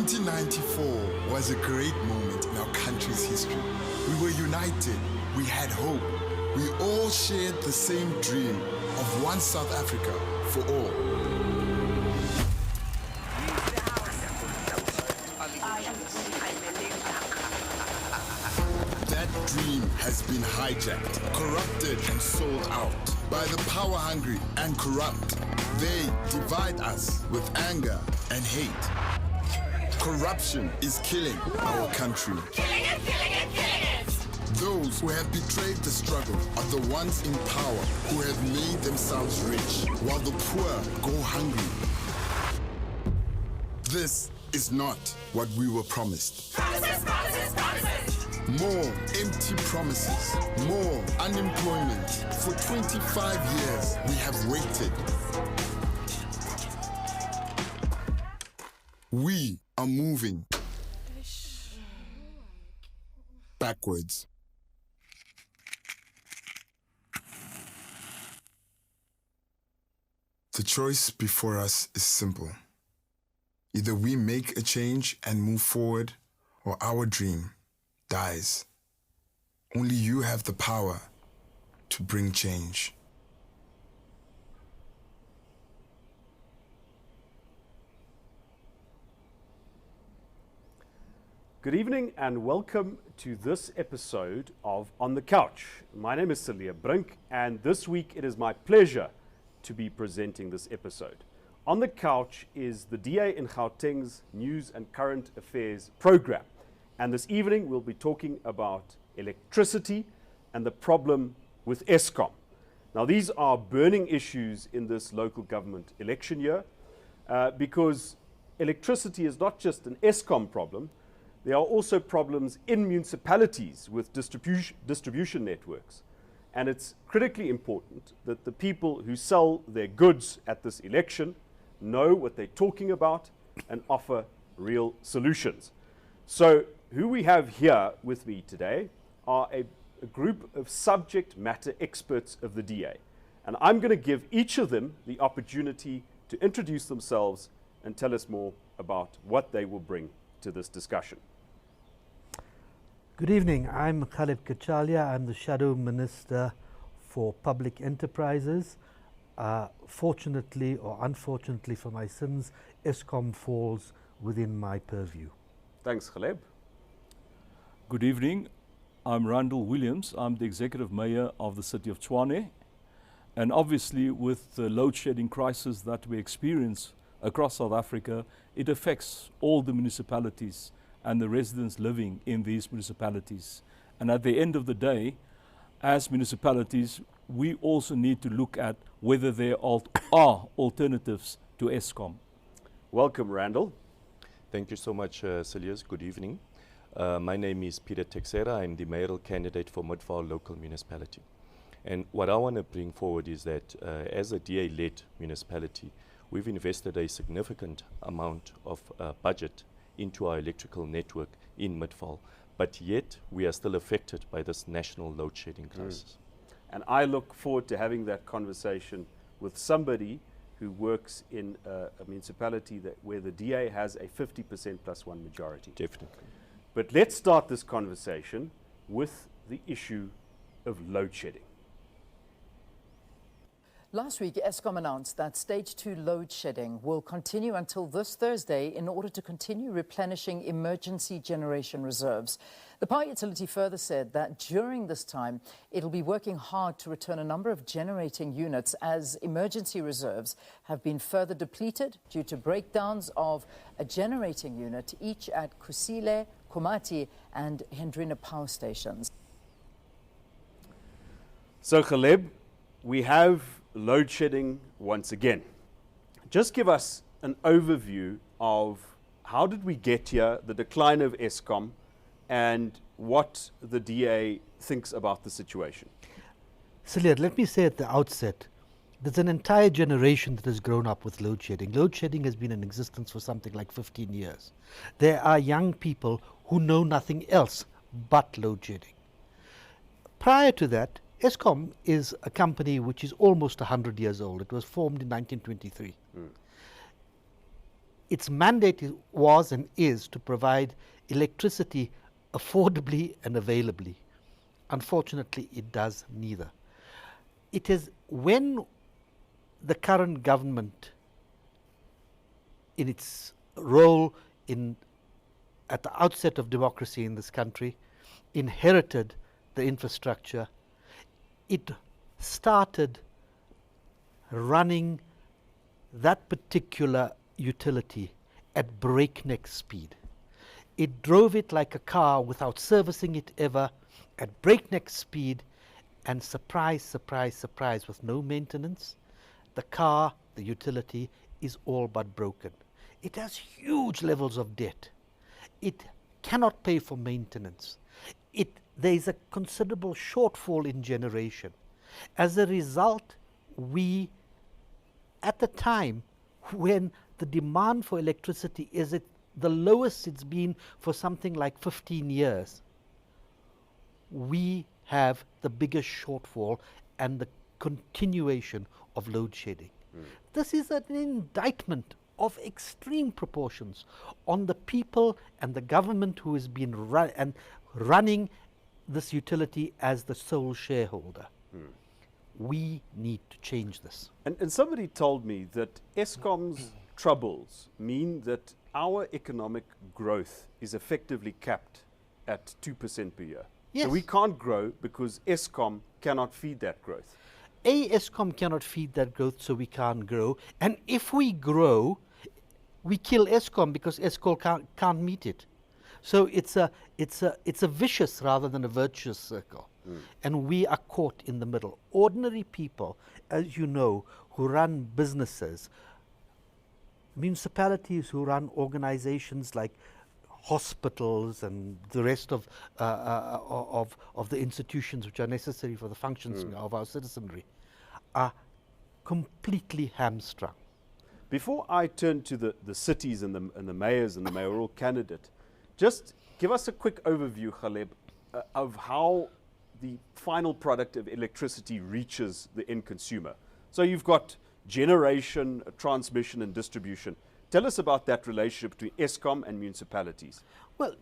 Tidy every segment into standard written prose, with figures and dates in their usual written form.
1994 was a great moment in our country's history. We were united, we had hope. We all shared the same dream of one South Africa for all. That dream has been hijacked, corrupted and sold out by the power-hungry and corrupt. They divide us with anger and hate. Corruption is killing our country. Killing it, killing it, killing it! Those who have betrayed the struggle are the ones in power who have made themselves rich, while the poor go hungry. This is not what we were promised. Promises, promises, promises! More empty promises, more unemployment. For 25 years, we have waited. We are moving backwards. The choice before us is simple. Either we make a change and move forward, or our dream dies. Only you have the power to bring change. Good evening and welcome to this episode of On the Couch. My name is Cilliers Brink, and this week it is my pleasure to be presenting this episode. On the Couch is the DA in Gauteng's News and Current Affairs program. And this evening we'll be talking about electricity and the problem with Eskom. Now these are burning issues in this local government election year because electricity is not just an Eskom problem. There are also problems in municipalities with distribution networks. And it's critically important that the people who sell their goods at this election know what they're talking about and offer real solutions. So who we have here with me today are a group of subject matter experts of the DA. And I'm going to give each of them the opportunity to introduce themselves and tell us more about what they will bring to this discussion. Good evening. I'm Ghaleb Cachalia. I'm the Shadow Minister for Public Enterprises. Fortunately or unfortunately for my sins, Eskom falls within my purview. Thanks, Ghaleb. Good evening. I'm Randall Williams. I'm the Executive Mayor of the City of Tshwane. And obviously with the load shedding crisis that we experience across South Africa, it affects all the municipalities and the residents living in these municipalities. And at the end of the day, as municipalities, we also need to look at whether there are alternatives to Eskom. Welcome, Randall. Thank you so much, Cilliers. Good evening. My name is Peter Teixeira. I'm the mayoral candidate for Midvaal local municipality. And what I want to bring forward is that as a DA-led municipality, we've invested a significant amount of budget into our electrical network in Midvale, but yet we are still affected by this national load shedding crisis. And I look forward to having that conversation with somebody who works in a municipality where the DA has a 50% plus one majority. Definitely. But let's start this conversation with the issue of load shedding. Last week, Eskom announced that Stage 2 load shedding will continue until this Thursday in order to continue replenishing emergency generation reserves. The power utility further said that during this time, it'll be working hard to return a number of generating units as emergency reserves have been further depleted due to breakdowns of a generating unit, each at Kusile, Komati and Hendrina power stations. So, Ghaleb, we have load shedding once again. Just give us an overview of how did we get here, the decline of Eskom, and what the DA thinks about the situation. Cilliers, let me say at the outset, there's an entire generation that has grown up with load shedding. Load shedding has been in existence for something like 15 years. There are young people who know nothing else but load shedding. Prior to that, Eskom is a company which is almost 100 years old. It was formed in 1923. its mandate was and is to provide electricity affordably and availably. Unfortunately, it does neither. It is when the current government, in its role at the outset of democracy in this country, inherited the infrastructure, it started running that particular utility at breakneck speed. It drove it like a car without servicing it ever, at breakneck speed, and surprise, surprise, surprise, with no maintenance, the car, the utility, is all but broken. It has huge levels of debt. It cannot pay for maintenance. There is a considerable shortfall in generation. As a result, we, at the time when the demand for electricity is at the lowest it's been for something like 15 years, we have the biggest shortfall and the continuation of load shedding. This is an indictment of extreme proportions on the people and the government who has been running this utility as the sole shareholder. We need to change this. And somebody told me that Eskom's troubles mean that our economic growth is effectively capped at 2% per year. Yes. So we can't grow because Eskom cannot feed that growth. Eskom cannot feed that growth, so we can't grow. And if we grow, we kill Eskom because Eskom can't meet it. So it's a vicious rather than a virtuous circle. And we are caught in the middle. Ordinary people, as you know, who run businesses, municipalities who run organizations like hospitals and the rest of the institutions which are necessary for the functions of our citizenry, are completely hamstrung. Before I turn to the cities and the mayors and the mayoral candidate, just give us a quick overview, Ghaleb, of how the final product of electricity reaches the end consumer. So you've got generation, transmission and distribution. Tell us about that relationship between Eskom and municipalities. Well,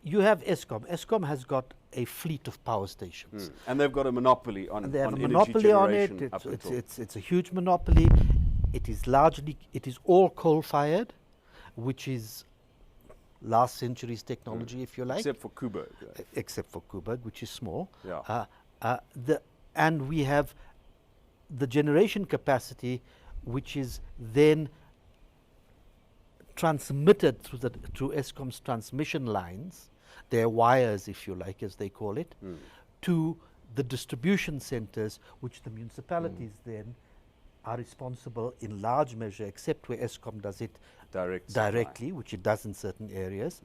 you have Eskom. Eskom has got a fleet of power stations. And they've got a monopoly on, And they have on a energy monopoly on generation it. up until- It's a huge monopoly. It is all coal-fired, which is last century's technology, if you like. except for Kuba. Except for Kuba, which is small. Yeah. And we have the generation capacity, which is then transmitted through Eskom's transmission lines, their wires, if you like, as they call it, to the distribution centers, which the municipalities then are responsible in large measure, except where Eskom does it directly, which it does in certain areas,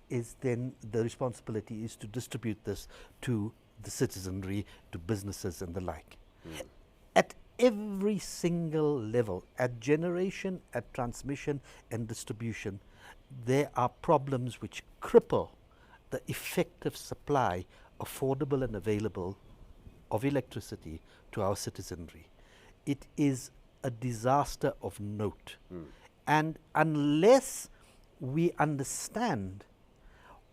is then the responsibility is to distribute this to the citizenry, to businesses and the like. At every single level, at generation, at transmission and distribution, there are problems which cripple the effective supply, affordable and available, of electricity to our citizenry. It is a disaster of note. And unless we understand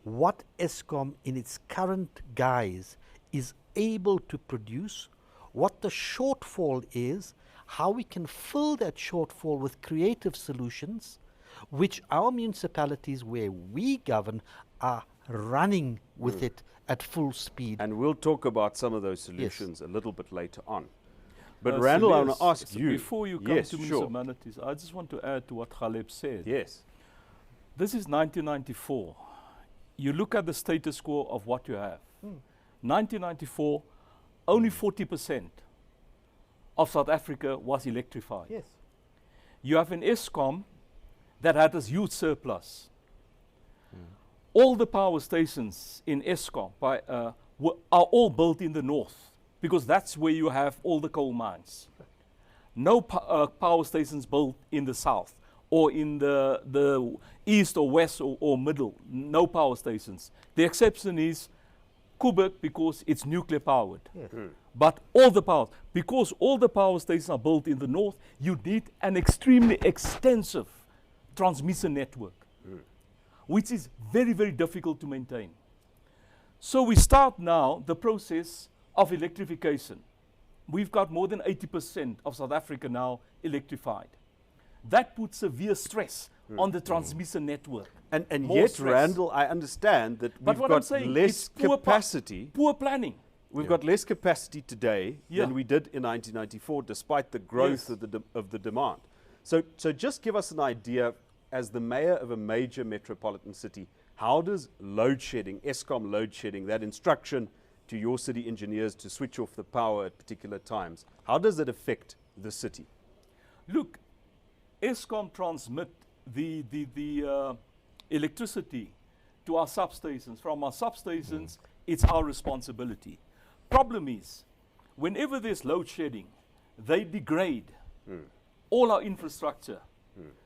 what Eskom in its current guise is able to produce, what the shortfall is, how we can fill that shortfall with creative solutions, which our municipalities where we govern are running with it at full speed. And we'll talk about some of those solutions a little bit later on. But Randall, I want to ask you. Before you come yes, to sure. municipalities, I just want to add to what Ghaleb said. Yes. This is 1994. You look at the status quo of what you have. 1994, only 40% of South Africa was electrified. Yes. You have an Eskom that had this huge surplus. All the power stations in Eskom are all built in the north, because that's where you have all the coal mines. No power stations built in the south or in the east or west or middle. No power stations. The exception is Kuba, because it's nuclear powered. Yes. But all the power, because all the power stations are built in the north, you need an extremely extensive transmission network, which is very, very difficult to maintain. So we start now the process of electrification. We've got more than 80% of South Africa now electrified. That puts severe stress on the transmission network. And More yet, stress. Randall, I understand that But we've what I'm got saying, less it's poor capacity. poor planning. We've got less capacity today Yeah. than we did in 1994, despite the growth Yes. of the demand. So just give us an idea, as the mayor of a major metropolitan city, how does load shedding, Eskom load shedding, that instruction to your city engineers to switch off the power at particular times, how does it affect the city? Look, Eskom transmit the electricity to our substations. From our substations, it's our responsibility. Problem is, whenever there's load shedding, they degrade all our infrastructure.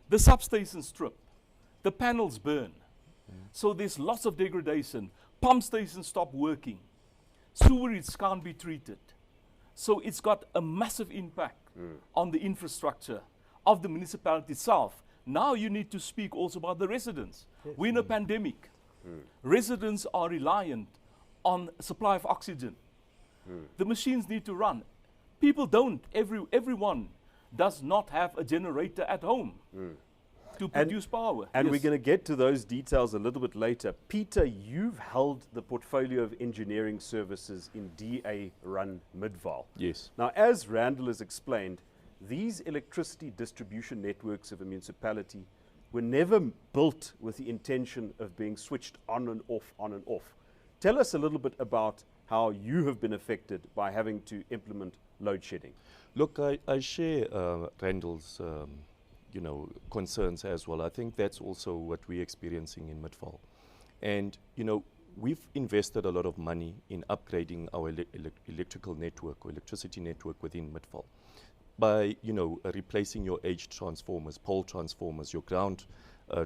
The substations strip, the panels burn. So there's lots of degradation. Pump stations stop working. Sewerage can't be treated. So it's got a massive impact on the infrastructure of the municipality itself. Now you need to speak also about the residents. We're in a pandemic. Residents are reliant on supply of oxygen. The machines need to run. People don't. Everyone does not have a generator at home to produce power. And Yes. we're going to get to those details a little bit later. Peter, you've held the portfolio of engineering services in DA-run Midvaal. Yes. Now, as Randall has explained, these electricity distribution networks of a municipality were never built with the intention of being switched on and off, on and off. Tell us a little bit about how you have been affected by having to implement load shedding. Look, I share Randall's concerns as well. I think that's also what we're experiencing in Midvale. And, we've invested a lot of money in upgrading our electrical network or electricity network within Midvale by, replacing your aged transformers, pole transformers, your ground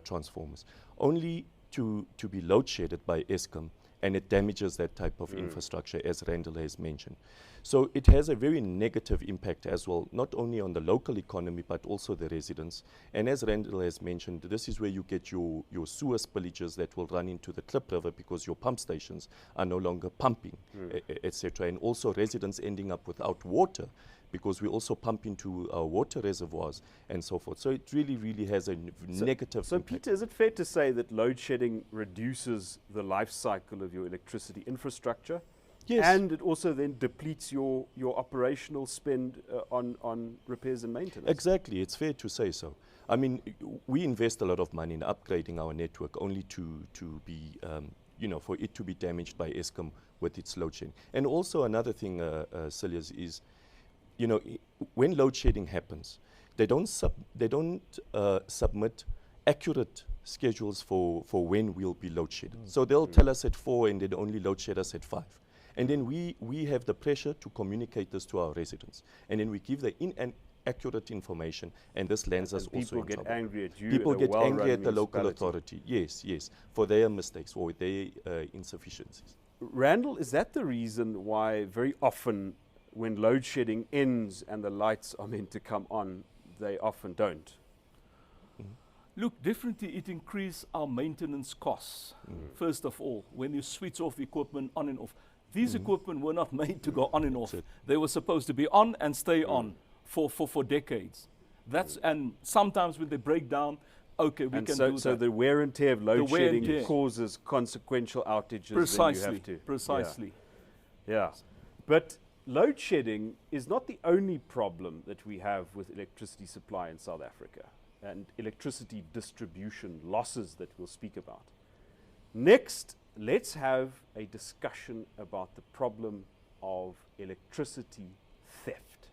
transformers, only to be load shedded by Eskom, and it damages that type of infrastructure, as Randall has mentioned. So it has a very negative impact as well, not only on the local economy, but also the residents. And as Randall has mentioned, this is where you get your sewer spillages that will run into the Klip River because your pump stations are no longer pumping, etc. And also residents ending up without water because we also pump into our water reservoirs and so forth. So it really, really has a negative So, impact. Peter, is it fair to say that load shedding reduces the life cycle of your electricity infrastructure? Yes. And it also then depletes your operational spend on repairs and maintenance. Exactly, it's fair to say so. I mean, we invest a lot of money in upgrading our network only to be, for it to be damaged by Eskom with its load shedding. And also another thing, Cilliers, is, when load shedding happens, they don't submit accurate schedules for when we'll be load shedded. So they'll tell us at 4 and then only load shed us at 5. And then we have the pressure to communicate this to our residents. And then we give the inaccurate information, and this lands us also in trouble. People get angry at you. People at a get angry well-run at the local municipality. authority, yes, for their mistakes or their insufficiencies. Randall, is that the reason why very often when load shedding ends and the lights are meant to come on, they often don't? Look, definitely it increases our maintenance costs. First of all, when you switch off equipment on and off. These equipment were not made to go on and off. They were supposed to be on and stay on for decades. And sometimes when they break down, okay, we can do that. So the wear and tear of load wear and shedding tear. causes consequential outages. Precisely, Then you have to. precisely. Yeah. But load shedding is not the only problem that we have with electricity supply in South Africa and electricity distribution losses that we'll speak about. Next, let's have a discussion about the problem of electricity theft.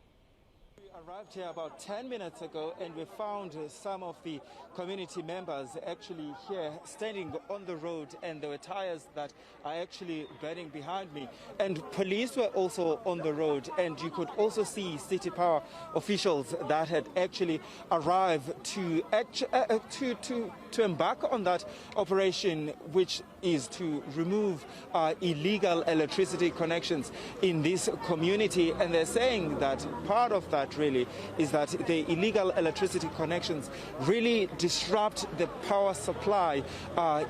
We arrived here about 10 minutes ago and we found some of the community members actually here standing on the road, and there were tires that are actually burning behind me. And police were also on the road, and you could also see City Power officials that had actually arrived to embark on that operation, which is to remove illegal electricity connections in this community. And they're saying that part of that really really is that the illegal electricity connections really disrupt the power supply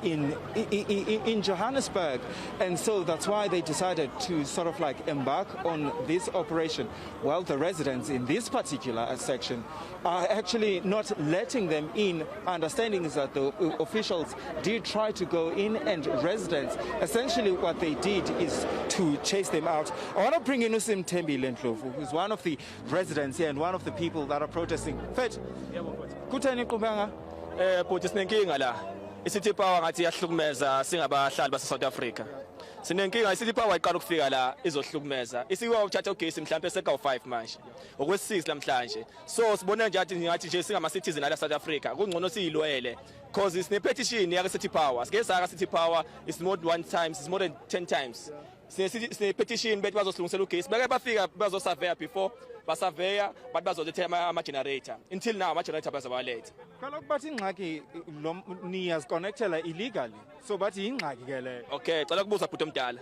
in Johannesburg. And so that's why they decided to sort of like embark on this operation. Well, the residents in this particular section are actually not letting them in. Understanding is that the officials did try to go in, and residents, essentially what they did is to chase them out. I want to bring in Usim Tembi Lendlovu, who's one of the residents here and one of the people that are protesting. Fet, kutheni Qubanga? Bhuti sinenkinga la. Isithi power ngathi yahlukumeza singabahlali base South Africa. Sinenkinga isithi power iqala ukufika la izohlukumeza. Isiwa uthatha ugesi mhlambe seka 5 manje. Okwesi6 namhlanje. So sibona ngathi nje singama citizen la South Africa. Kungcono siyilwele. Because it's a petition yaka city power. Sike city power is more than 1 time, it's more than 10 times. Sine petition bethi bazosilungisela ugesi. Beke bafika bazosurveya before basurveya but bazothetha ama generator. Until now ama generator bazawaletha. Kaloku bathi ingxaki niyaziconnectela illegally. So bathi ingxaki ke le. Okay, cela kubuza bhuti omdala.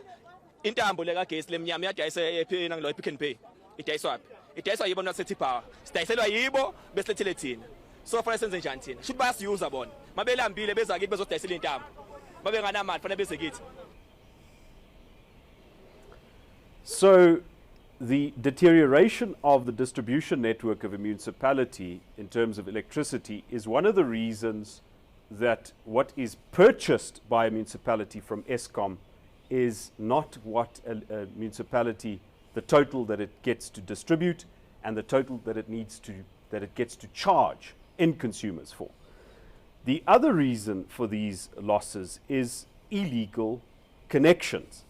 Intambo le kagesi lemnyama iyadayisa ephina ngilo Pick n Pay. Idayiswa phi? Idayiswa yibo na city power. Sidayiselwa yibo besilethele thina. So for instance njani thina? Should basiyuza bona. Mabelambile beza kithi bezodayisela intambo. Babe nganamali fanele beze kithi. So the deterioration of the distribution network of a municipality in terms of electricity is one of the reasons that what is purchased by a municipality from Eskom is not what a municipality, the total that it gets to distribute and the total that it gets to charge end consumers for. The other reason for these losses is illegal connections.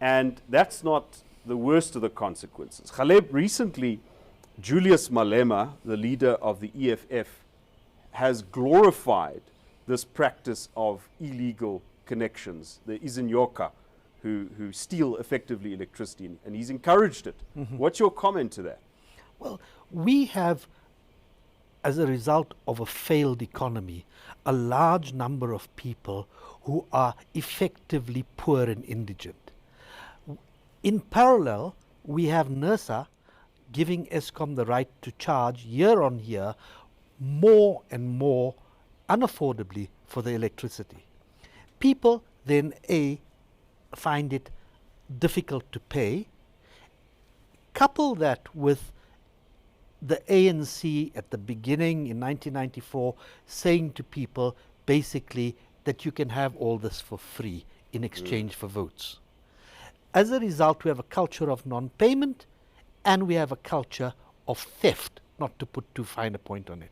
And that's not the worst of the consequences. Ghaleb, recently, Julius Malema, the leader of the EFF, has glorified this practice of illegal connections, the Izinyoka, who steal effectively electricity, and he's encouraged it. What's your comment to that? Well, we have, as a result of a failed economy, a large number of people who are effectively poor and indigent. In parallel, we have NERSA giving Eskom the right to charge year on year more and more unaffordably for the electricity. People then find it difficult to pay. Couple that with the ANC at the beginning in 1994 saying to people basically that you can have all this for free in exchange for votes. As a result, we have a culture of non-payment and we have a culture of theft, not to put too fine a point on it.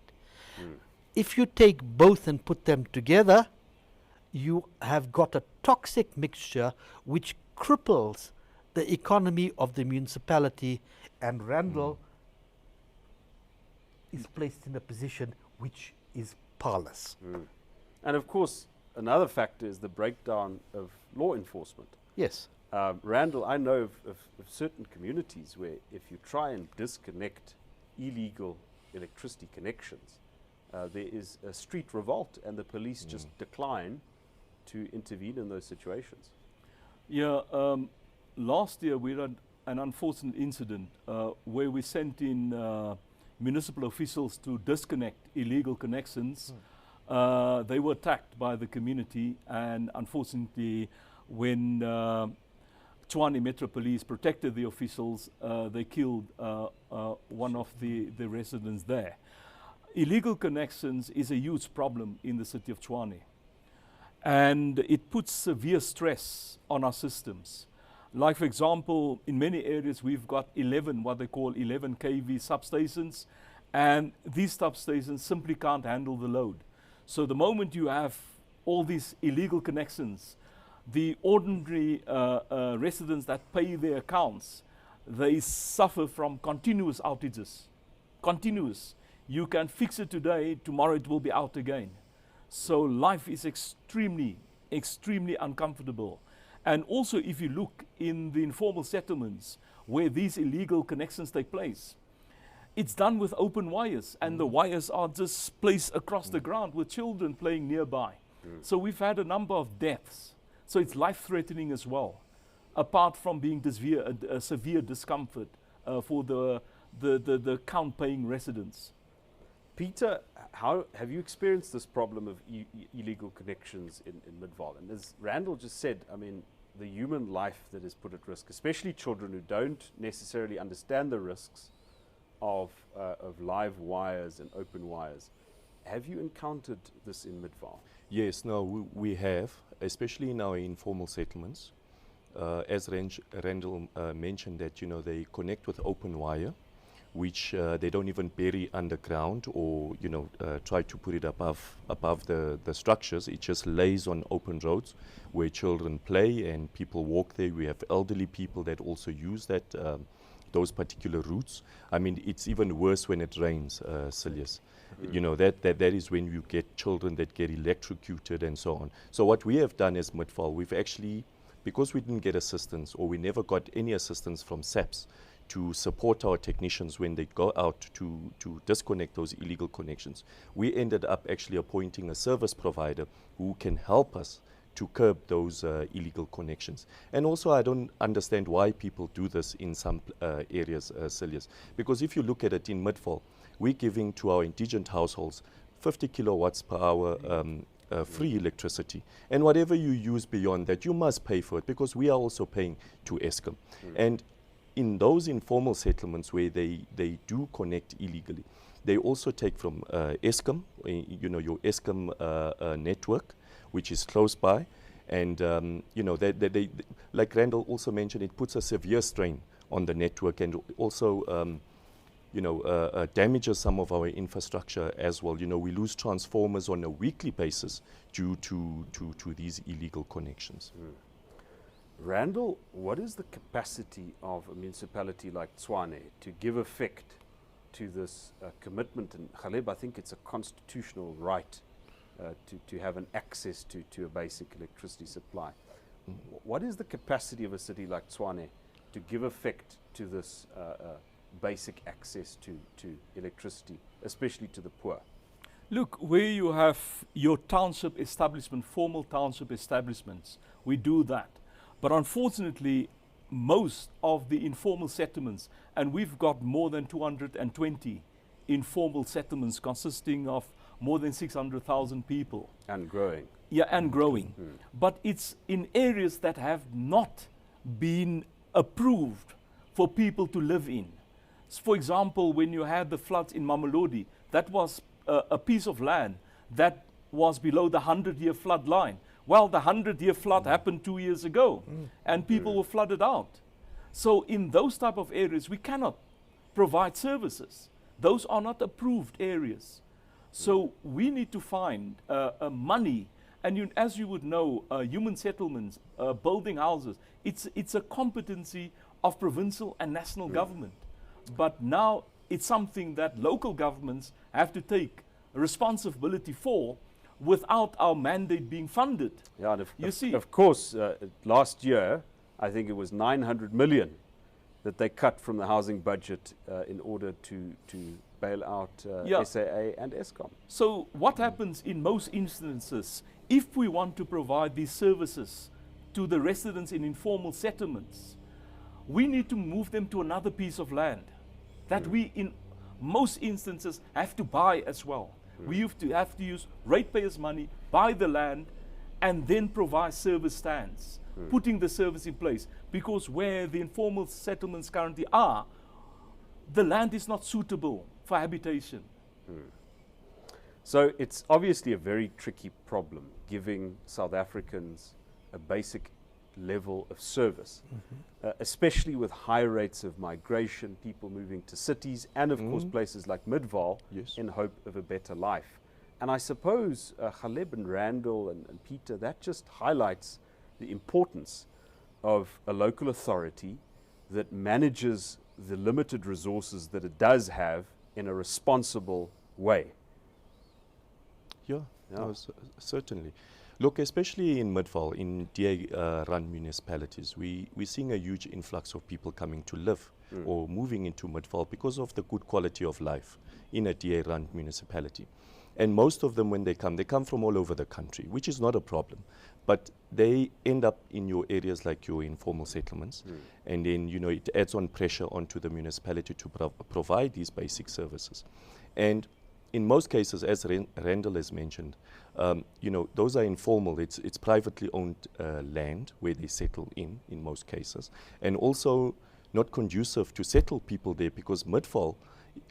If you take both and put them together, you have got a toxic mixture which cripples the economy of the municipality, and Randall is placed in a position which is powerless. And of course, another factor is the breakdown of law enforcement. Yes. Randall, I know of certain communities where if you try and disconnect illegal electricity connections, there is a street revolt and the police just decline to intervene in those situations. Yeah, last year we had an unfortunate incident where we sent in municipal officials to disconnect illegal connections. They were attacked by the community, and unfortunately when Tshwane Metro Police protected the officials, they killed one of the residents there. Illegal connections is a huge problem in the city of Tshwane, and it puts severe stress on our systems. Like for example, in many areas we've got 11, what they call 11 kV substations, and these substations simply can't handle the load. So the moment you have all these illegal connections, the ordinary residents that pay their accounts, they suffer from continuous outages. Continuous. You can fix it today, tomorrow it will be out again. So life is extremely, extremely uncomfortable. And also if you look in the informal settlements where these illegal connections take place, it's done with open wires, and the wires are just placed across the ground with children playing nearby. So we've had a number of deaths. So it's life-threatening as well, apart from being severe discomfort for the the count-paying residents. Peter, how have you experienced this problem of illegal connections in Midvaal? And as Randall just said, I mean, the human life that is put at risk, especially children who don't necessarily understand the risks of live wires and open wires. Have you encountered this in Midvaal? Yes, no, we have, especially in our informal settlements. As Randall mentioned that, you know, they connect with open wire, which they don't even bury underground or, you know, try to put it above the structures. It just lays on open roads where children play and people walk there. We have elderly people that also use that those particular routes. I mean, it's even worse when it rains, Cilliers. You know, that is when you get children that get electrocuted and so on. So what we have done as Midvaal, we've actually, because we didn't get assistance or we never got any assistance from SAPS to support our technicians when they go out to disconnect those illegal connections, we ended up actually appointing a service provider who can help us to curb those illegal connections. And also, I don't understand why people do this in some areas, Cilliers. Because if you look at it in Midvaal, we're giving to our indigent households 50 kilowatts per hour free electricity. And whatever you use beyond that, you must pay for it because we are also paying to Eskom. And in those informal settlements where they do connect illegally, they also take from Eskom, you know, your Eskom network, which is close by. And, you know, they, like Randall also mentioned, it puts a severe strain on the network and also, you know, damages some of our infrastructure as well. You know, we lose transformers on a weekly basis due to these illegal connections. Randall, what is the capacity of a municipality like Tshwane to give effect to this commitment? And Ghaleb, I think it's a constitutional right to have an access to a basic electricity supply. What is the capacity of a city like Tshwane to give effect to this basic access to electricity, especially to the poor? Look, where you have your township establishment, formal township establishments, we do that. But unfortunately, most of the informal settlements, and we've got more than 220 informal settlements consisting of more than 600,000 people. And growing. Yeah, and growing. But it's in areas that have not been approved for people to live in. For example, when you had the floods in Mamelodi, that was a piece of land that was below the 100-year flood line. Well, the 100-year flood happened 2 years ago, and people were flooded out. So in those type of areas, we cannot provide services. Those are not approved areas. So we need to find money. And as you would know, human settlements, building houses, it's a competency of provincial and national government. But now it's something that local governments have to take responsibility for, without our mandate being funded. Yeah, and of course, last year, I think it was 900 million that they cut from the housing budget in order to bail out SAA and Eskom. So what happens in most instances, if we want to provide these services to the residents in informal settlements, we need to move them to another piece of land that we, in most instances, have to buy as well. We have to use ratepayers' money, buy the land, and then provide service stands, putting the service in place. Because where the informal settlements currently are, the land is not suitable for habitation. So it's obviously a very tricky problem, giving South Africans a basic level of service, especially with high rates of migration, people moving to cities, and of course places like Midvaal in hope of a better life. And I suppose Ghaleb and Randall and Peter, that just highlights the importance of a local authority that manages the limited resources that it does have in a responsible way. Yeah, no, certainly. Look, especially in Midvaal, in DA-run municipalities, we're seeing a huge influx of people coming to live or moving into Midvaal because of the good quality of life in a DA-run municipality. And most of them, when they come from all over the country, which is not a problem. But they end up in your areas like your informal settlements. And then, you know, it adds on pressure onto the municipality to provide these basic services. And in most cases, as Randall has mentioned, you know, those are informal. It's privately owned land where they settle in most cases. And also not conducive to settle people there, because Midvale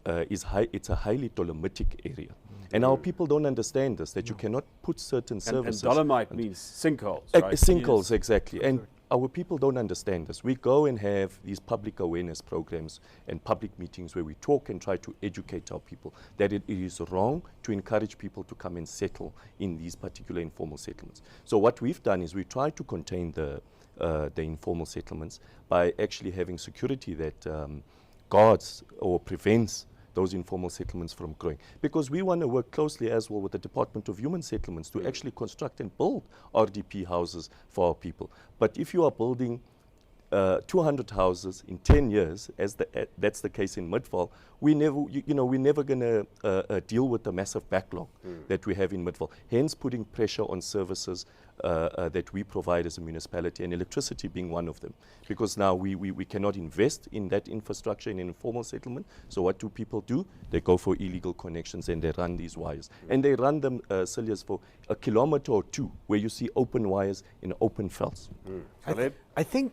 it's a highly dolomitic area. And our people don't understand this, that you cannot put certain services. And dolomite means sinkholes, right? Sinkholes, exactly. And our people don't understand this. We go and have these public awareness programs and public meetings where we talk and try to educate our people that it is wrong to encourage people to come and settle in these particular informal settlements. So what we've done is we try to contain the informal settlements by actually having security that guards or prevents those informal settlements from growing. Because we want to work closely as well with the Department of Human Settlements to actually construct and build RDP houses for our people. But if you are building 200 houses in 10 years, as that's the case in Midvale, we're never going to deal with the massive backlog that we have in Midvale. Hence, putting pressure on services that we provide as a municipality, and electricity being one of them. Because now we cannot invest in that infrastructure in an informal settlement. So what do people do? They go for illegal connections and they run these wires. And they run them, Cilliers, for a kilometer or two, where you see open wires in open felts. I think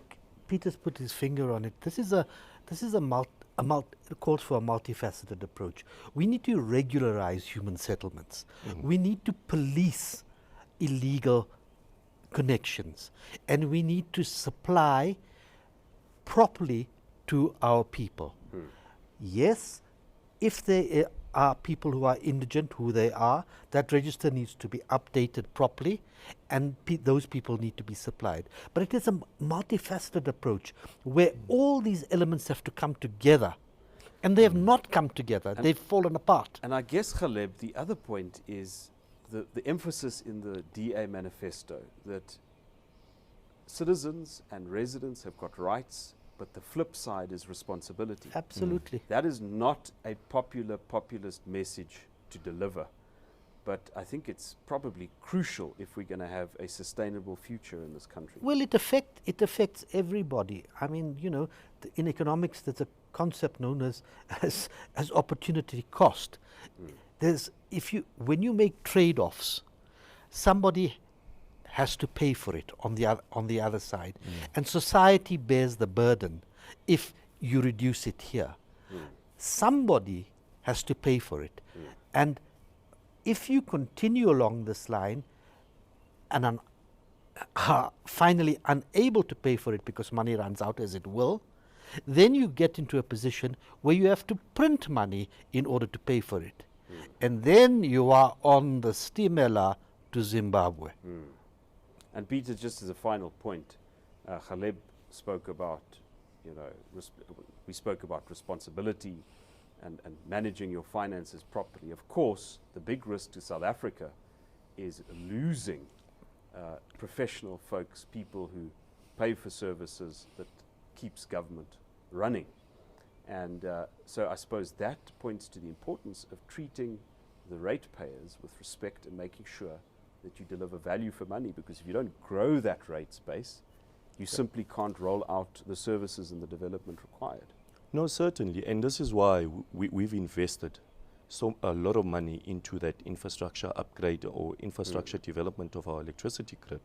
Peter's put his finger on it. This is a it calls for a multifaceted approach. We need to regularize human settlements. We need to police illegal connections, and we need to supply properly to our people. Yes, if there are people who are indigent, who they are, that register needs to be updated properly, and those people need to be supplied. But it is a multifaceted approach where all these elements have to come together, and they have not come together. They've fallen apart. And I guess, Ghaleb, the other point is the emphasis in the DA manifesto that citizens and residents have got rights, but the flip side is responsibility. Absolutely. That is not a populist message to deliver, but I think it's probably crucial if we're going to have a sustainable future in this country. Well, it affects everybody. I mean, you know, in economics, there's a concept known as opportunity cost. When you make trade-offs, somebody has to pay for it on the other side, and society bears the burden if you reduce it here. Somebody has to pay for it, and if you continue along this line and are finally unable to pay for it because money runs out, as it will, then you get into a position where you have to print money in order to pay for it. And then you are on the steamer to Zimbabwe. And Peter, just as a final point, Ghaleb spoke about, we spoke about responsibility and managing your finances properly. Of course, the big risk to South Africa is losing professional folks, people who pay for services that keeps government running. And so I suppose that points to the importance of treating the ratepayers with respect and making sure that you deliver value for money, because if you don't grow that rate space, you simply can't roll out the services and the development required. No, certainly, and this is why we've invested a lot of money into that infrastructure upgrade or infrastructure development of our electricity grid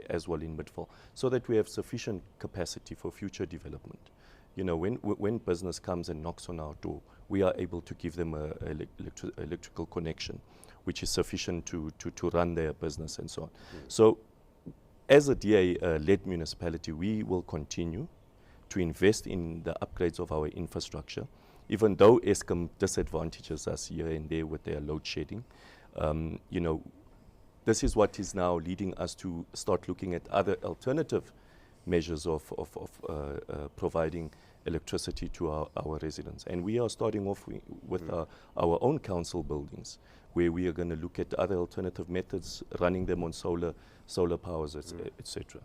as well in Midvale, so that we have sufficient capacity for future development. You know, when business comes and knocks on our door, we are able to give them an electrical connection, which is sufficient to run their business and so on. So, as a DA-led municipality, we will continue to invest in the upgrades of our infrastructure, even though Eskom disadvantages us here and there with their load shedding. You know, this is what is now leading us to start looking at other alternative measures of providing electricity to our residents. And we are starting off with our own council buildings, where we are going to look at other alternative methods, running them on solar powers, etc.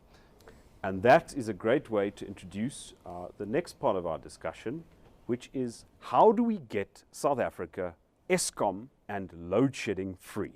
And that is a great way to introduce the next part of our discussion, which is how do we get South Africa Eskom and load shedding free.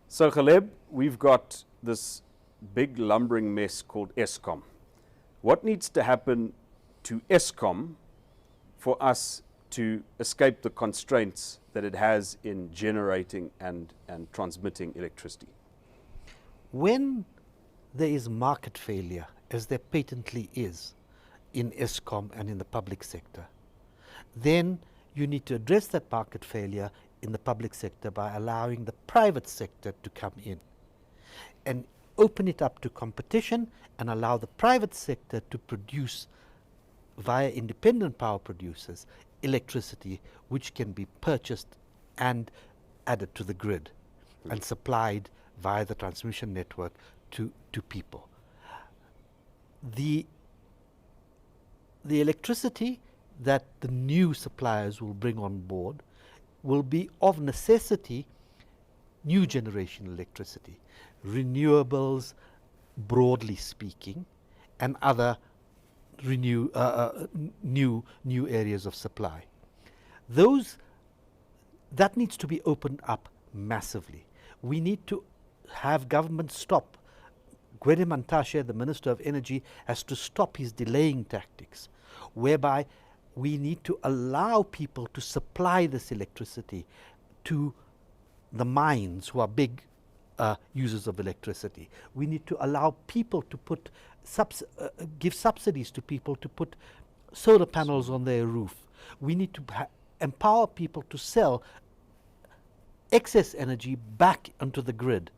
So Ghaleb, we've got this big lumbering mess called Eskom. What needs to happen to Eskom for us to escape the constraints that it has in generating and transmitting electricity? When there is market failure, as there patently is in Eskom and in the public sector, then you need to address that market failure in the public sector by allowing the private sector to come in and open it up to competition and allow the private sector to produce via independent power producers electricity which can be purchased and added to the grid and supplied via the transmission network to people. The electricity that the new suppliers will bring on board will be of necessity new generation electricity, renewables broadly speaking, and other new areas of supply. That needs to be opened up massively. We need to have government stop. Gwede Mantashe, the Minister of Energy, has to stop his delaying tactics, whereby we need to allow people to supply this electricity to the mines who are big users of electricity. We need to allow people to put give subsidies to people to put solar panels on their roof. We need to empower people to sell excess energy back onto the grid.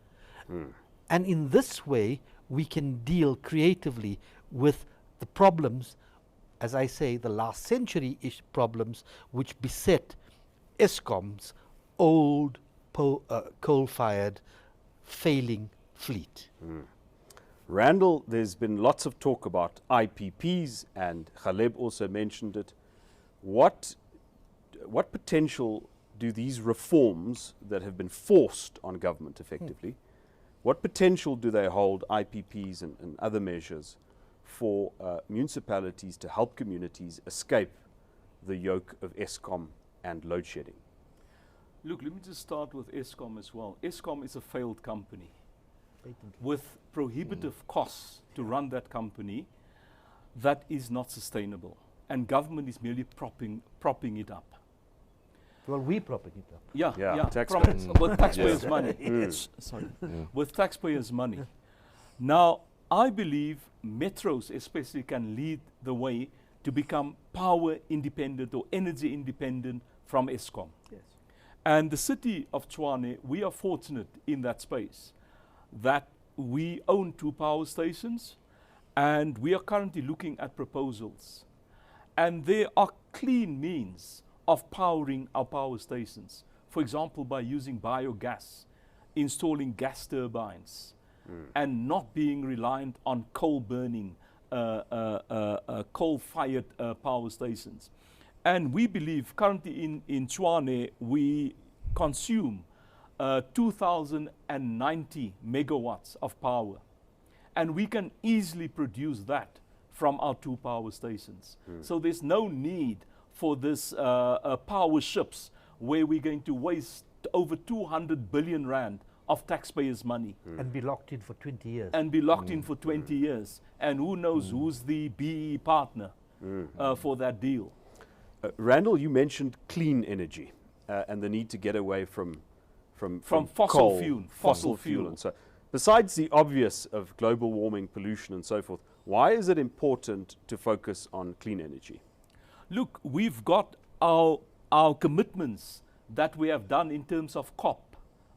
And in this way, we can deal creatively with the problems, as I say, the last century-ish problems which beset Eskom's old coal-fired failing fleet. Randall, there's been lots of talk about IPPs, and Ghaleb also mentioned it. What potential do these reforms that have been forced on government effectively, what potential do they hold, IPPs and other measures, for municipalities to help communities escape the yoke of Eskom and load shedding? Look, let me just start with Eskom as well. Eskom is a failed company with prohibitive costs to run that company that is not sustainable, and government is merely propping it up. Well, we propping it up. Yeah, taxpayers. With taxpayers' money. Sorry, with taxpayers' money. Now, I believe metros especially can lead the way to become power independent or energy independent from Eskom. Yes. And the city of Tshwane, we are fortunate in that space that we own 2 power stations, and we are currently looking at proposals. And there are clean means of powering our power stations. For example, by using biogas, installing gas turbines, and not being reliant on coal-burning, coal-fired power stations. And we believe currently in Tshwane, we consume 2,090 megawatts of power. And we can easily produce that from our 2 power stations. So there's no need for this power ships where we're going to waste over 200 billion rand of taxpayers' money. And be locked in for 20 years. And be locked in for 20 years. And who knows who's the BE partner for that deal. Randall, you mentioned clean energy and the need to get away from fossil coal, fuel. fossil fuel. And so, besides the obvious of global warming, pollution and so forth, why is it important to focus on clean energy? Look, we've got our commitments that we have done in terms of COP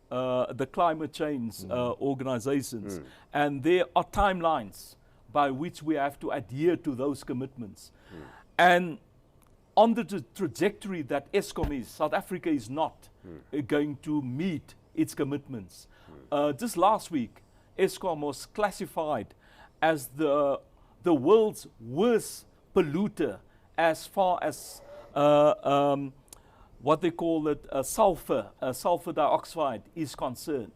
the climate change organizations, and there are timelines by which we have to adhere to those commitments. And on the trajectory that Eskom is, South Africa is not going to meet its commitments. Just last week, Eskom was classified as the world's worst polluter as far as what they call it, sulfur dioxide is concerned.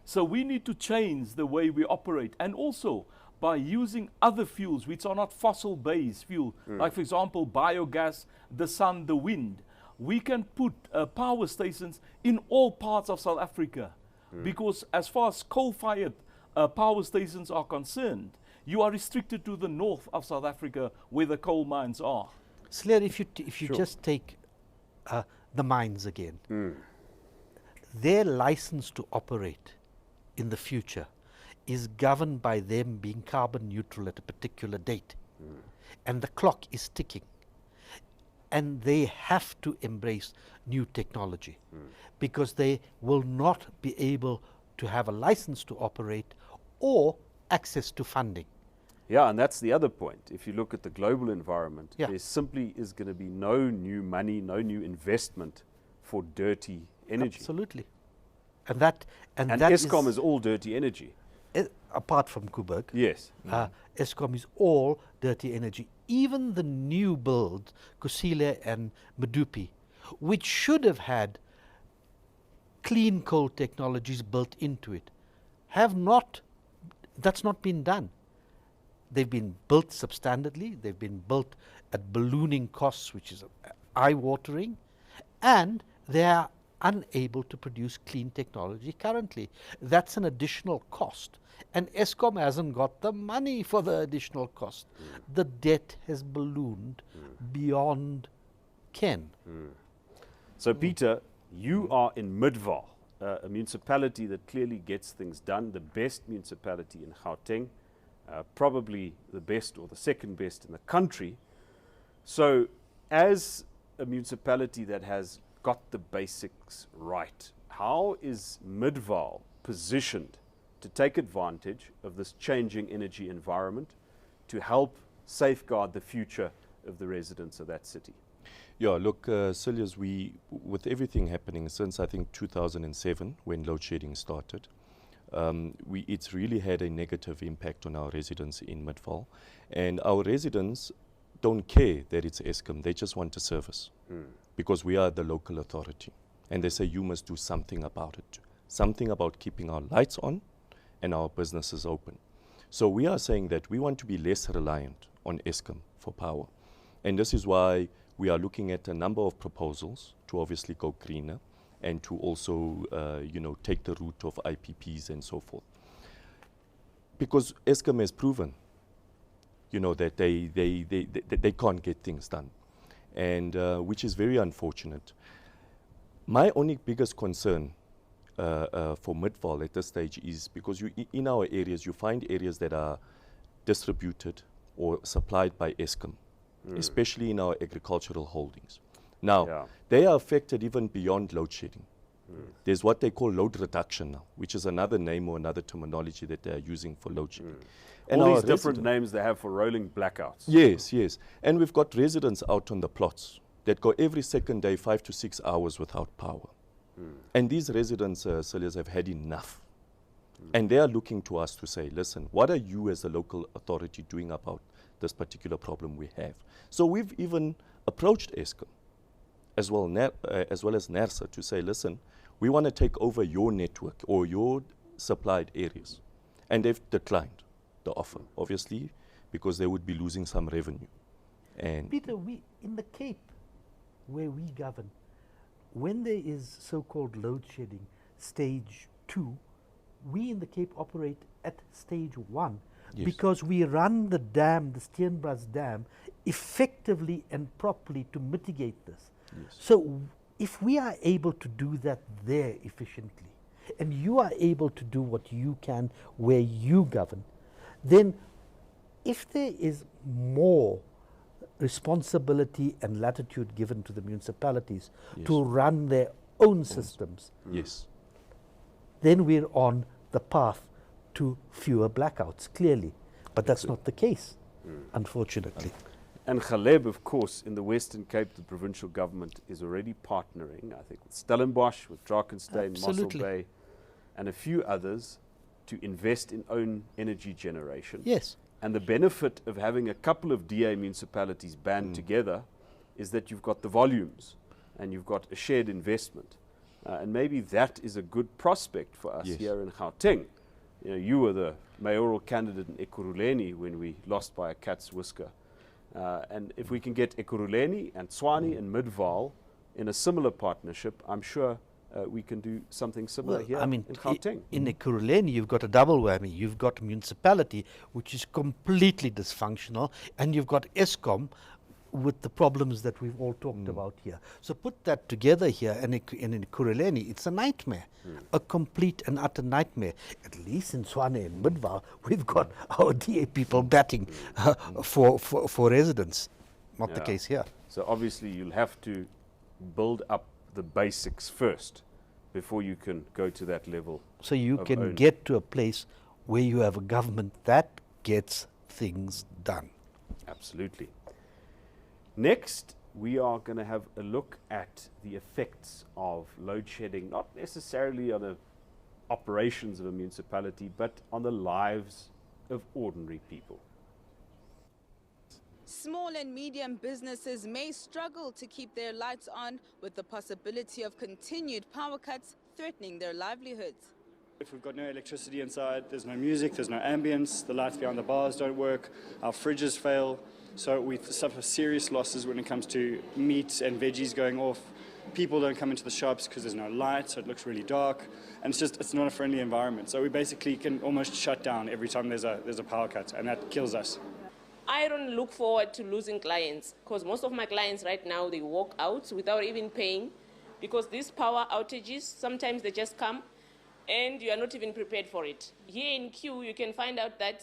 So we need to change the way we operate, and also by using other fuels which are not fossil-based fuel, like for example biogas, the sun, the wind. We can put power stations in all parts of South Africa, because as far as coal-fired power stations are concerned, you are restricted to the north of South Africa where the coal mines are. Cilliers, if you just take the mines again, their license to operate in the future is governed by them being carbon neutral at a particular date. And the clock is ticking. And they have to embrace new technology because they will not be able to have a license to operate or access to funding. Yeah, and that's the other point. If you look at the global environment, there simply is going to be no new money, no new investment for dirty energy. Absolutely. And that Eskom is all dirty energy. Apart from Kuberg. Yes. Eskom is all dirty energy. Even the new build, Cachalia and Medupi, which should have had clean coal technologies built into it, that's not been done. They've been built substandardly, they've been built at ballooning costs, which is eye-watering, and they are unable to produce clean technology currently. That's an additional cost. And Eskom hasn't got the money for the additional cost. The debt has ballooned beyond ken. So Peter, you are in Midvaal, a municipality that clearly gets things done, the best municipality in Gauteng, probably the best or the second best in the country. So as a municipality that has got the basics right, how is Midvaal positioned to take advantage of this changing energy environment to help safeguard the future of the residents of that city? Yeah, look, Cilliers, with everything happening since I think 2007 when load shedding started, it's really had a negative impact on our residents in Midvaal. And our residents don't care that it's Eskom, they just want a service because we are the local authority. And they say you must do something about it, something about keeping our lights on and our businesses open. So we are saying that we want to be less reliant on Eskom for power. And this is why we are looking at a number of proposals to obviously go greener and to also, take the route of IPPs and so forth. Because Eskom has proven, that they can't get things done, and which is very unfortunate. My only biggest concern for Midvaal at this stage is because in our areas, you find areas that are distributed or supplied by Eskom, especially in our agricultural holdings. Now, they are affected even beyond load shedding. There's what they call load reduction now, which is another name or another terminology that they are using for load shedding. And all these different names they have for rolling blackouts. Yes, yes. And we've got residents out on the plots that go every second day 5 to 6 hours without power. And these residents, Cilliers, have had enough. And they are looking to us to say, listen, what are you as a local authority doing about this particular problem we have? So we've even approached Eskom, as well as NERSA, to say, listen, we want to take over your network or your supplied areas. And they've declined the offer, obviously, because they would be losing some revenue. And Peter, we in the Cape, where we govern, when there is so-called load shedding, stage 2, we in the Cape operate at stage 1 because we run the dam, the Steenbras Dam, effectively and properly to mitigate this. So if we are able to do that there efficiently, and you are able to do what you can where you govern, then if there is more responsibility and latitude given to the municipalities to run their own systems, then we're on the path to fewer blackouts, clearly. But that's not the case, unfortunately. And Ghaleb, of course, in the Western Cape, the provincial government is already partnering, I think, with Stellenbosch, with Drakenstein, Mossel Absolutely. Bay, and a few others to invest in own energy generation. Yes. And the benefit of having a couple of DA municipalities band together is that you've got the volumes and you've got a shared investment. And maybe that is a good prospect for us here in Gauteng. You know, you were the mayoral candidate in Ekurhuleni when we lost by a cat's whisker. And if we can get Ekurhuleni and Tshwane and Midvaal in a similar partnership, I'm sure we can do something similar here in Gauteng. In Ekurhuleni, you've got a double whammy. You've got a municipality which is completely dysfunctional, and you've got Eskom with the problems that we've all talked about here. So put that together here, and in Ekurhuleni, it's a nightmare, a complete and utter nightmare. At least in Tshwane and Midvaal, we've got our DA people batting for residents. Not the case here. So obviously you'll have to build up the basics first before you can go to that level. So you of can own. get to a place where you have a government that gets things done. Absolutely. Next, we are going to have a look at the effects of load shedding, not necessarily on the operations of a municipality, but on the lives of ordinary people. Small and medium businesses may struggle to keep their lights on, with the possibility of continued power cuts threatening their livelihoods. If we've got no electricity inside, there's no music, there's no ambience, the lights behind the bars don't work, our fridges fail, so we suffer serious losses when it comes to meat and veggies going off. People don't come into the shops because there's no light, so it looks really dark, and it's not a friendly environment. So we basically can almost shut down every time there's a power cut, and that kills us. I don't look forward to losing clients, because most of my clients right now, they walk out without even paying, because these power outages, sometimes they just come and you are not even prepared for it. Here in Q, you can find out that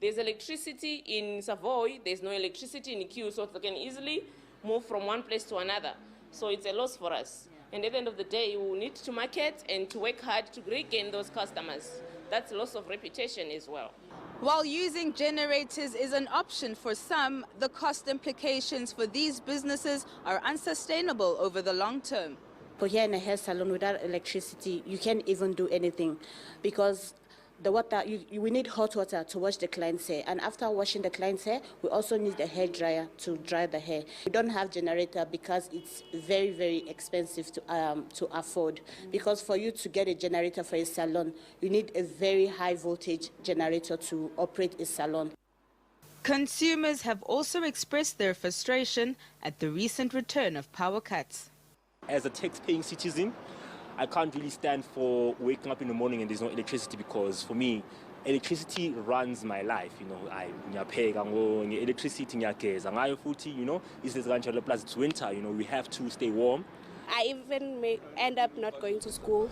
there's electricity in Savoy, there's no electricity in Q, so they can easily move from one place to another. So it's a loss for us. And at the end of the day, we need to market and to work hard to regain those customers. That's loss of reputation as well. While using generators is an option for some, the cost implications for these businesses are unsustainable over the long term. For here in a hair salon, without electricity, you can't even do anything, because the water, we need hot water to wash the client's hair, and after washing the client's hair, we also need a hair dryer to dry the hair. We don't have generator because it's very, very expensive to afford, because for you to get a generator for a salon, you need a very high voltage generator to operate a salon. Consumers have also expressed their frustration at the recent return of power cuts. As a tax-paying citizen, I can't really stand for waking up in the morning and there's no electricity, because for me, electricity runs my life. You know, electricity, you know, it's winter, you know, we have to stay warm. I even may end up not going to school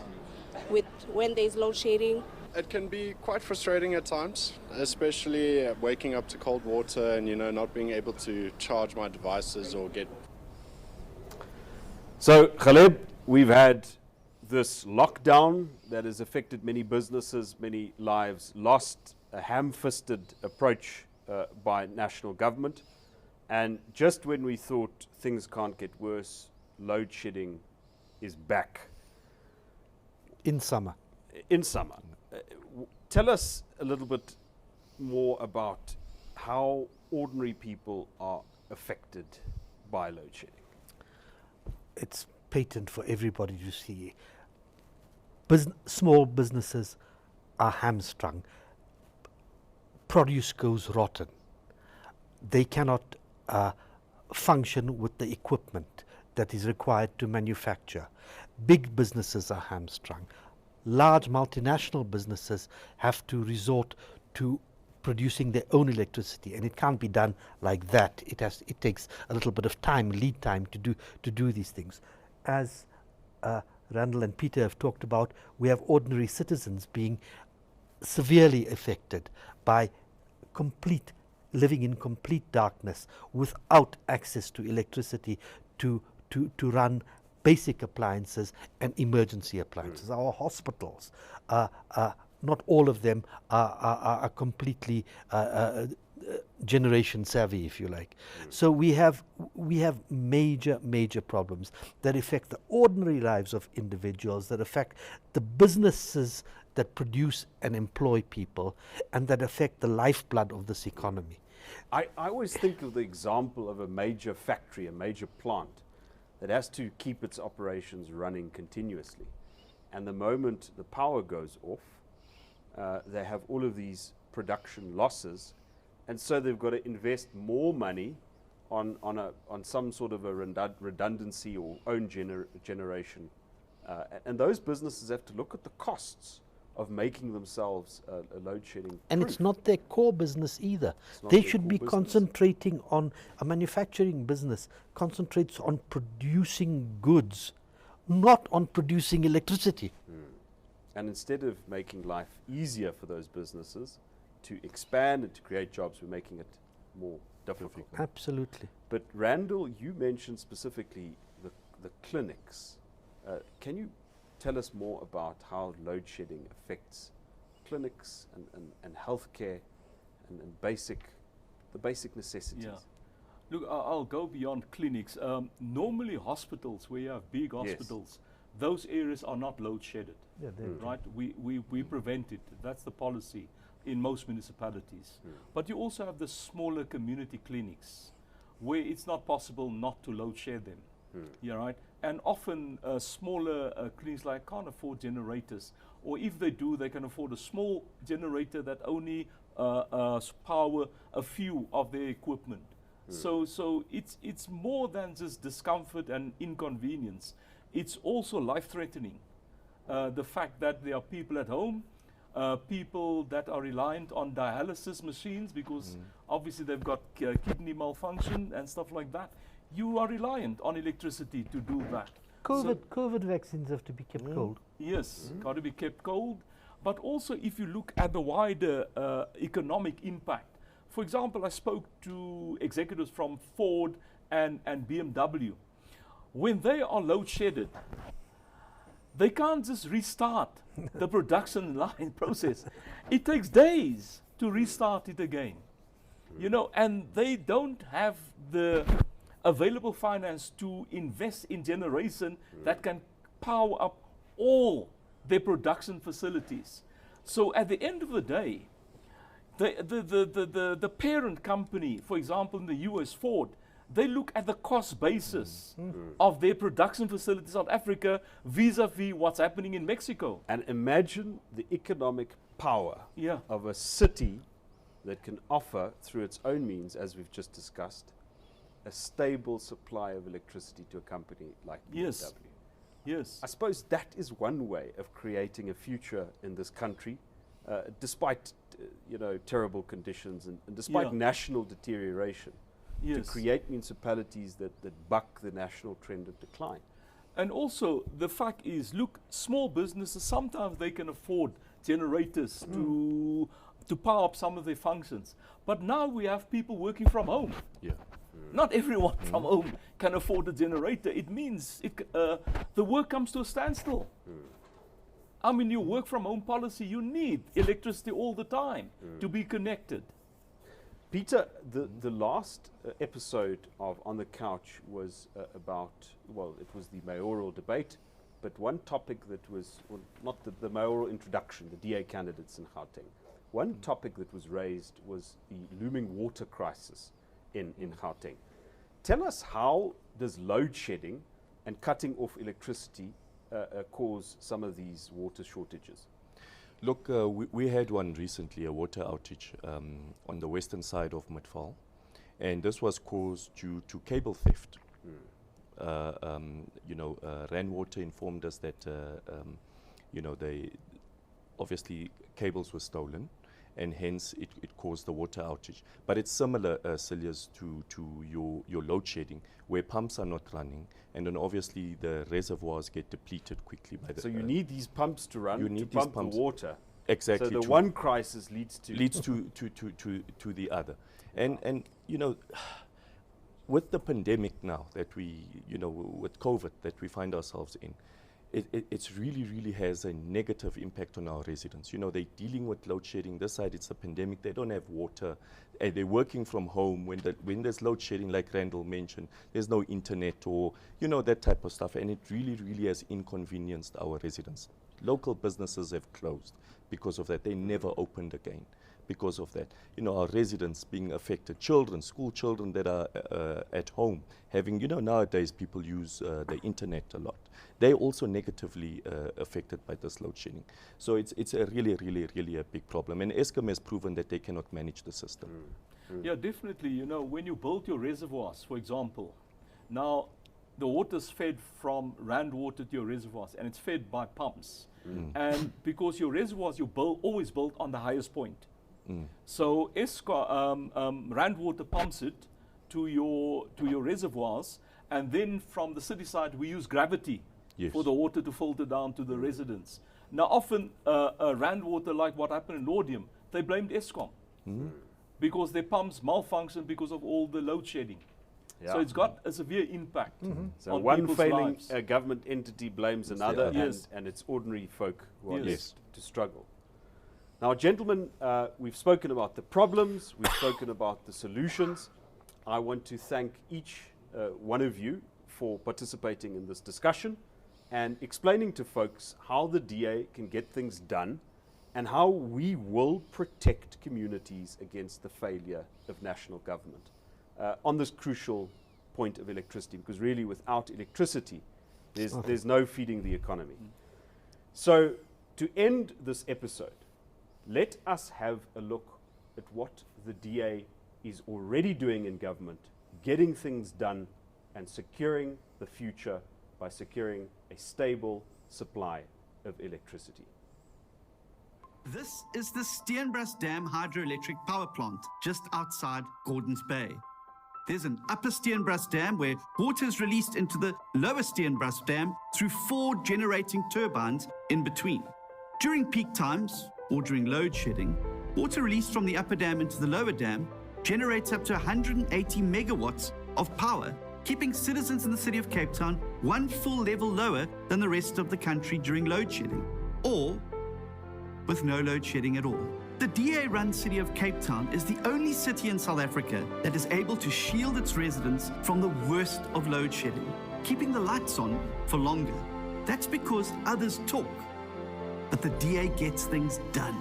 when there's load shedding. It can be quite frustrating at times, especially waking up to cold water and, you know, not being able to charge my devices or get... So, Ghaleb, we've had this lockdown that has affected many businesses, many lives lost, a ham-fisted approach by national government. And just when we thought things can't get worse, load shedding is back. In summer. In summer. Tell us a little bit more about how ordinary people are affected by load shedding. It's patent for everybody to see. Small businesses are hamstrung. Produce goes rotten. They cannot function with the equipment that is required to manufacture. Big businesses are hamstrung. Large multinational businesses have to resort to producing their own electricity, and it can't be done like that. It takes a little bit of time, lead time, to do these things. As Randall and Peter have talked about, we have ordinary citizens being severely affected by living in complete darkness without access to electricity to run basic appliances and emergency appliances. Our hospitals, not all of them are completely generation savvy, if you like. So we have major problems that affect the ordinary lives of individuals, that affect the businesses that produce and employ people, and that affect the lifeblood of this economy. I always think of the example of a major factory, a major plant that has to keep its operations running continuously. And the moment the power goes off, they have all of these production losses, and so they've got to invest more money on some sort of a redundancy or own generation. And those businesses have to look at the costs of making themselves a load shedding. And it's not their core business either. They should be concentrating on, a manufacturing business concentrates on producing goods, not on producing electricity. And instead of making life easier for those businesses to expand and to create jobs, we're making it more difficult. Absolutely. But Randall, you mentioned specifically the clinics. Can you tell us more about how load shedding affects clinics and healthcare and the basic necessities? Yeah. Look, I'll go beyond clinics. Normally hospitals, where you have big hospitals, those areas are not load shedded. Yeah, right? We prevent it. That's the policy in most municipalities. But you also have the smaller community clinics where it's not possible not to load shed them. Yeah, right? And often smaller clinics like can't afford generators, or if they do, they can afford a small generator that only power a few of their equipment. So it's more than just discomfort and inconvenience. It's also life-threatening. The fact that there are people at home, people that are reliant on dialysis machines because obviously they've got kidney malfunction and stuff like that. You are reliant on electricity to do that. COVID vaccines have to be kept cold. Yes, got to be kept cold. But also if you look at the wider economic impact. For example, I spoke to executives from Ford and BMW. When they are load shedded, they can't just restart the production line process. It takes days to restart it again. You know, and they don't have the available finance to invest in generation that can power up all their production facilities. So at the end of the day, the parent company, for example in the US, Ford, they look at the cost basis of their production facilities in South Africa vis-a-vis what's happening in Mexico. And imagine the economic power of a city that can offer, through its own means, as we've just discussed, a stable supply of electricity to a company like BMW. Yes. I suppose that is one way of creating a future in this country, despite terrible conditions and despite national deterioration. To create municipalities that buck the national trend of decline. And also the fact is, look, small businesses, sometimes they can afford generators to power up some of their functions. But now we have people working from home. Not everyone from home can afford a generator. It means the work comes to a standstill. I mean, your work from home policy, you need electricity all the time to be connected. Peter, the last episode of On the Couch was about, well, it was the mayoral debate, but one topic that was, well, not the mayoral introduction, the DA candidates in Gauteng. One topic that was raised was the looming water crisis in Gauteng. Tell us, how does load shedding and cutting off electricity cause some of these water shortages? Look, we had one recently, a water outage on the western side of Midvale, and this was caused due to cable theft. Rand Water informed us that they obviously cables were stolen, and hence it caused the water outage. But it's similar, Cilliers, to your load shedding, where pumps are not running, and then obviously the reservoirs get depleted quickly. So you need these pumps to run, you need to pump the water. Exactly. So the one crisis leads to the other. And with the pandemic now that we, with COVID that we find ourselves in, it's really has a negative impact on our residents. They're dealing with load shedding. This side, it's a pandemic. They don't have water. They're working from home. When there's load shedding, like Randall mentioned, there's no internet or, that type of stuff. And it really has inconvenienced our residents. Local businesses have closed because of that. They never opened again because of that. Our residents being affected, school children that are at home, having, nowadays people use the internet a lot. They're also negatively affected by this load shedding. So it's a really a big problem. And Eskom has proven that they cannot manage the system. Yeah, definitely. When you build your reservoirs, for example, now the water's fed from Rand water to your reservoirs, and it's fed by pumps. And because your reservoirs, always built on the highest point. So Rand water pumps it to your reservoirs, and then from the city side we use gravity for the water to filter down to the residents. Now often Rand water, like what happened in Laudium, they blamed Eskom because their pumps malfunctioned because of all the load shedding. So it's got a severe impact. So on one people's failing lives. government entity blames another, and it's ordinary folk who are left to struggle. Now, gentlemen, we've spoken about the problems, we've spoken about the solutions. I want to thank each one of you for participating in this discussion and explaining to folks how the DA can get things done and how we will protect communities against the failure of national government on this crucial point of electricity, because really without electricity, there's no feeding the economy. So to end this episode, let us have a look at what the DA is already doing in government, getting things done and securing the future by securing a stable supply of electricity. This is the Steenbras Dam hydroelectric power plant just outside Gordons Bay. There's an upper Steenbras Dam where water is released into the lower Steenbras Dam through 4 generating turbines in between. During peak times, or during load shedding, water released from the upper dam into the lower dam generates up to 180 megawatts of power, keeping citizens in the city of Cape Town 1 full level lower than the rest of the country during load shedding, or with no load shedding at all. The DA-run city of Cape Town is the only city in South Africa that is able to shield its residents from the worst of load shedding, keeping the lights on for longer. That's because others talk, but the DA gets things done.